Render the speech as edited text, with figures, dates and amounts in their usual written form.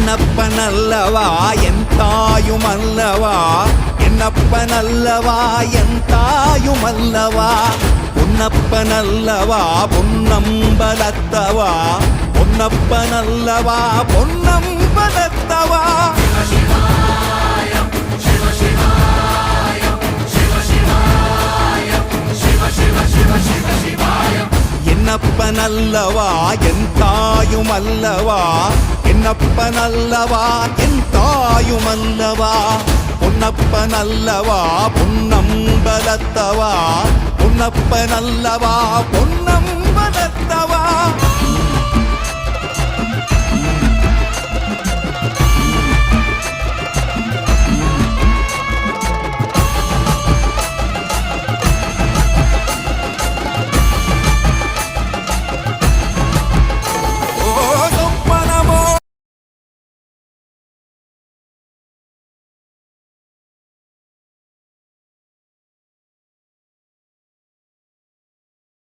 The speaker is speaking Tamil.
என்னப்பனல்லவா என் தாயுமல்லவா, என்னப்பனல்லவா என் தாயுமல்லவா, பொன்னப்பனல்லவா பொன்னம்பலத்தவா, பொன்னப்பனல்லவா பொன்னம்பலத்தவா. என்னப்பனல்லவா என் தாயுமல்லவா, என்னப்பனல்லவா என் தாயுமல்லவா, பொன்னப்பனல்லவா பொன்னம்பலத்தவா, பொன்னப்பனல்லவா பொன்னம்பலத்தவா.